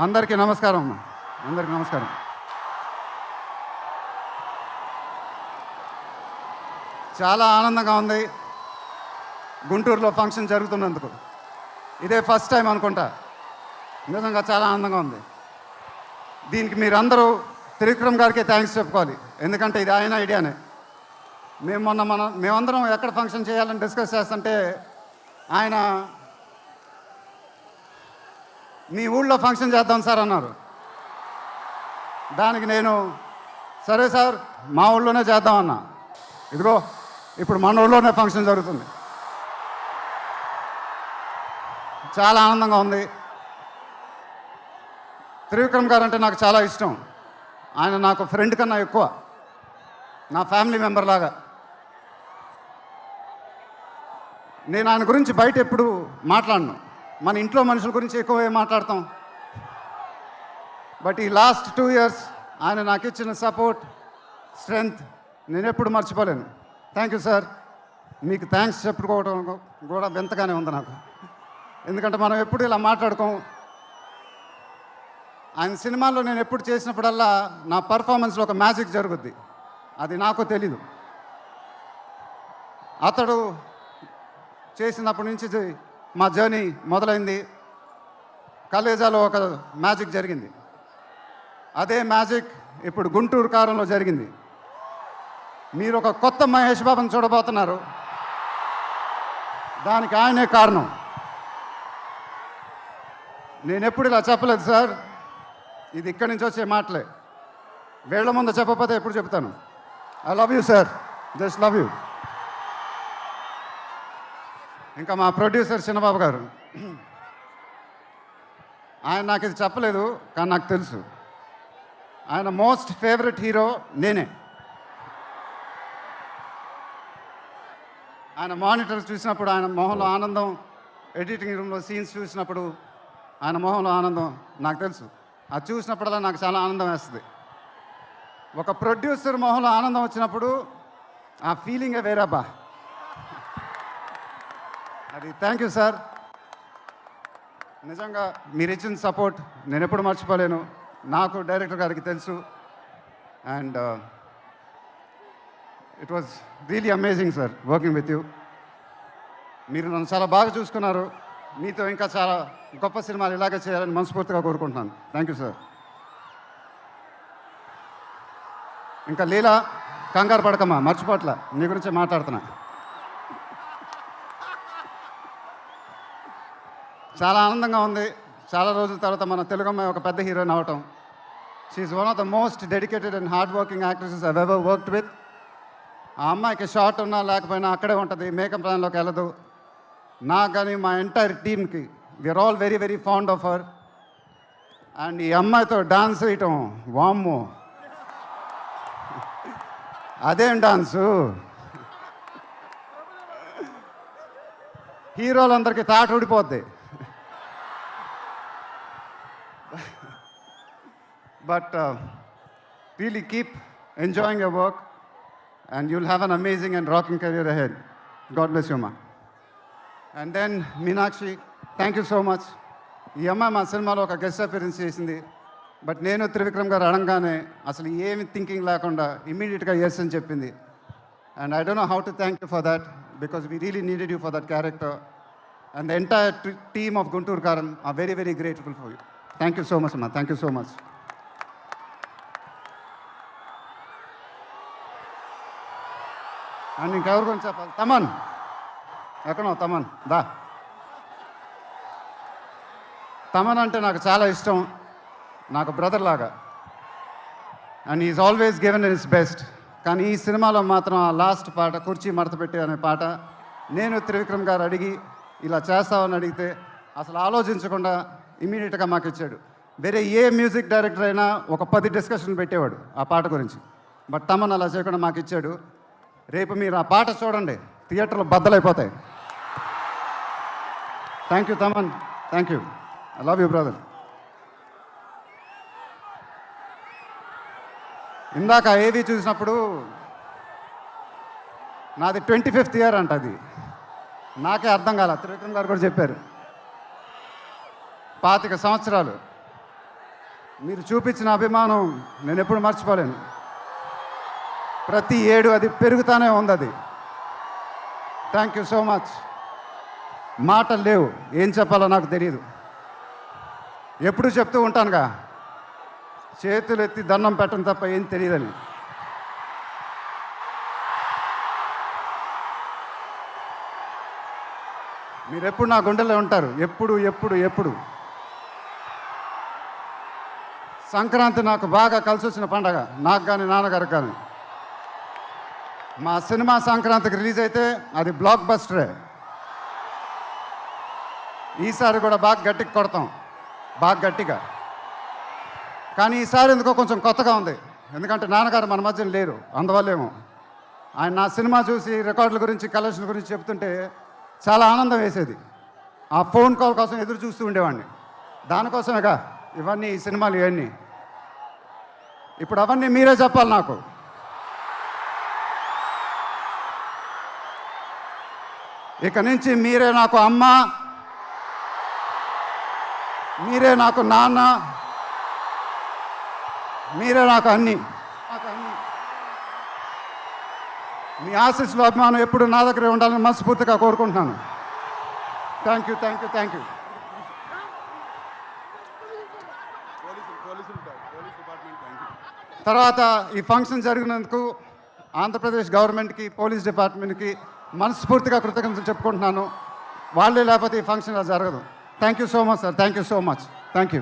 అందరికీ నమస్కారం అమ్మా. అందరికీ నమస్కారం. చాలా ఆనందంగా ఉంది గుంటూరులో ఫంక్షన్ జరుగుతున్నందుకు. ఇదే ఫస్ట్ టైం అనుకుంటా. నిజంగా చాలా ఆనందంగా ఉంది. దీనికి మీరందరూ త్రివిక్రమ్ గారికి థ్యాంక్స్ చెప్పుకోవాలి. ఎందుకంటే ఇది ఆయన ఐడియానే. మేమందరం ఎక్కడ ఫంక్షన్ చేయాలని డిస్కస్ చేస్తుంటే ఆయన మీ ఊళ్ళో ఫంక్షన్ చేద్దాం సార్ అన్నారు. దానికి నేను సరే సార్ మా ఊళ్ళోనే చేద్దాం అన్నా. ఇదిగో ఇప్పుడు మన ఊళ్ళోనే ఫంక్షన్ జరుగుతుంది. చాలా ఆనందంగా ఉంది. త్రివిక్రమ్ గారు అంటే నాకు చాలా ఇష్టం. ఆయన నాకు ఫ్రెండ్ కన్నా ఎక్కువ, నా ఫ్యామిలీ మెంబర్ లాగా. నేను ఆయన గురించి బయట ఎప్పుడు మాట్లాడను. మన ఇంట్లో మనుషుల గురించి ఎక్కువ మాట్లాడతాం. బట్ ఈ లాస్ట్ 2 years ఆయన నాకు ఇచ్చిన సపోర్ట్, స్ట్రెంగ్త్ నేను ఎప్పుడు మర్చిపోలేను. Thank you sir. మీకు థ్యాంక్స్ చెప్పుకోవడం కూడా వింతగానే ఉంది నాకు. ఎందుకంటే మనం ఎప్పుడు ఇలా మాట్లాడుకోం. ఆయన సినిమాల్లో నేను ఎప్పుడు చేసినప్పుడల్లా నా పర్ఫార్మెన్స్లో ఒక మ్యాజిక్ జరుగుద్ది. అది నాకు తెలీదు. అతడు చేసినప్పటి నుంచి మా జర్నీ మొదలైంది. కలేజాలో ఒక మ్యాజిక్ జరిగింది. అదే మ్యాజిక్ ఇప్పుడు గుంటూరు కారంలో జరిగింది. మీరు ఒక కొత్త మహేష్ బాబుని చూడబోతున్నారు. దానికి ఆయనే కారణం. నేను ఎప్పుడు ఇలా చెప్పలేదు సార్. ఇది ఇక్కడి నుంచి వచ్చే మాటలే. వేళ్ల ముందు చెప్పకపోతే ఎప్పుడు చెప్తాను. I love you sir. Just love you. ఇంకా మా ప్రొడ్యూసర్ చిన్నబాబు గారు, ఆయన నాకు ఇది చెప్పలేదు కానీ నాకు తెలుసు. ఆయన మోస్ట్ ఫేవరెట్ హీరో నేనే. ఆయన మానిటర్ చూసినప్పుడు ఆయన మొహంలో ఆనందం, ఎడిటింగ్ రూమ్లో సీన్స్ చూసినప్పుడు ఆయన మొహంలో ఆనందం నాకు తెలుసు. అది చూసినప్పుడల్లా నాకు చాలా ఆనందం వేస్తుంది. ఒక ప్రొడ్యూసర్ మొహంలో ఆనందం వచ్చినప్పుడు ఆ ఫీలింగే వేరేబ్బా. అది థ్యాంక్ యూ సార్. నిజంగా మీరు ఇచ్చిన సపోర్ట్ నేను ఎప్పుడు మర్చిపోలేను. నాకు డైరెక్టర్ గారికి తెలుసు. And it was really amazing sir working with you. మీరు నన్ను చాలా బాగా చూసుకున్నారు. మీతో ఇంకా చాలా గొప్ప సినిమాలు ఇలాగే చేయాలని మనస్ఫూర్తిగా కోరుకుంటున్నాను. Thank you sir. ఇంకా లీలా, కంగారు పడకమ్మా, మర్చిపోట్ల, నీ గురించే మాట్లాడుతున్నా. చాలా ఆనందంగా ఉంది. చాలా రోజుల తర్వాత మన తెలుగు అమ్మాయి ఒక పెద్ద హీరోయిన్ అవ్వటం. She's one of the most dedicated and hard working actresses I've ever worked with. ఆ అమ్మాయికి షార్ట్ ఉన్నా లేకపోయినా అక్కడే ఉంటుంది, మేకప్ ప్లాన్లోకి వెళ్ళదు. నాకు కానీ మా ఎంటైర్ టీమ్కి we are all very very fond of her. And ఈ అమ్మాయితో డాన్స్ వేయటం, వామ్మో అదేం డాన్సు. హీరోలందరికీ తాట ఊడిపోద్ది. But really keep enjoying your work and you'll have an amazing and rocking career ahead. God bless you, ma. And then Meenakshi, thank you so much. ఈ అమ్మాయి మా సినిమాలో ఒక గెస్ట్ అపియరెన్స్ చేసింది. బట్ నేను త్రివిక్రమ్ గారు అడగానే అసలు ఏమి థింకింగ్ లేకుండా ఇమ్మీడియట్గా ఎస్ అని చెప్పింది. And I don't know how to thank you for that because we really needed you for that character. And the entire team of Guntur Karam are very very grateful for you. Thank you so much అమ్మా. Thank you so much. And ఇంకెవరి గురించి చెప్పాలి? తమన్ ఎక్కడో తమన్ దా. తమన్ అంటే నాకు చాలా ఇష్టం, నాకు బ్రదర్ లాగా. And is always given is best. కానీ ఈ సినిమాలో మాత్రం ఆ లాస్ట్ పాట, కుర్చీ మడత పెట్టి అనే పాట, నేను త్రివిక్రమ్ గారు అడిగి ఇలా చేస్తామని అడిగితే అసలు ఆలోచించకుండా ఇమీడియట్గా మాకు ఇచ్చాడు. వేరే ఏ మ్యూజిక్ డైరెక్టర్ అయినా ఒక 10 డిస్కషన్ పెట్టేవాడు ఆ పాట గురించి. బట్ తమన్ అలా చేయకుండా మాకు ఇచ్చాడు. రేపు మీరు ఆ పాట చూడండి, థియేటర్లో బద్దలైపోతాయి. Thank you Thaman. Thank you. I love you brother. ఇందాక ఏవి చూసినప్పుడు నాది 25th year అంట. అది నాకే అర్థం కాల. త్రివిక్రమ్ గారు కూడా చెప్పారు 25 సంవత్సరాలు. మీరు చూపించిన అభిమానం నేను ఎప్పుడు మర్చిపోలేను. ప్రతి ఏడు అది పెరుగుతూనే ఉంది. అది థ్యాంక్ యూ సో మచ్. మాటలు లేవు, ఏం చెప్పాలో నాకు తెలియదు. ఎప్పుడు చెప్తూ ఉంటానుగా, చేతులు ఎత్తి దండం పెట్టడం తప్ప ఏం తెలియదని. మీరు ఎప్పుడు నా గుండెల్లో ఉంటారు, ఎప్పుడు ఎప్పుడు ఎప్పుడు. సంక్రాంతి నాకు బాగా కలిసి వచ్చిన పండగ, నాకు కానీ నాన్నగారికి కానీ. మా సినిమా సంక్రాంతికి రిలీజ్ అయితే అది బ్లాక్ బస్టరే. ఈసారి కూడా బాగా గట్టిగా కొడతాం, బాగా గట్టిగా. కానీ ఈసారి ఎందుకో కొంచెం కొత్తగా ఉంది, ఎందుకంటే నాన్నగారు మన మధ్యన లేరు, అందువల్లేమో. ఆయన నా సినిమా చూసి రికార్డుల గురించి కలెక్షన్ గురించి చెప్తుంటే చాలా ఆనందం వేసేది. ఆ ఫోన్ కాల్ కోసం ఎదురు చూస్తూ ఉండేవాడిని. దానికోసమేగా ఇవన్నీ, ఈ సినిమాలు ఇవన్నీ. ఇప్పుడు అవన్నీ మీరే చెప్పాలి నాకు. ఇక నుంచి మీరే నాకు అమ్మ, మీరే నాకు నాన్న, మీరే నాకు అన్నీ. మీ ఆశీస్సులు, అభిమానం ఎప్పుడు నా దగ్గరే ఉండాలని మనస్ఫూర్తిగా కోరుకుంటున్నాను. Thank you, thank you, thank you. తర్వాత ఈ ఫంక్షన్ జరిగినందుకు ఆంధ్రప్రదేశ్ గవర్నమెంట్కి, పోలీస్ డిపార్ట్మెంట్కి మనస్ఫూర్తిగా కృతజ్ఞతలు చెప్పుకుంటున్నాను. వాళ్ళే లేకపోతే ఈ ఫంక్షన్ అలా జరగదు. Thank you so much sir, thank you so much, thank you.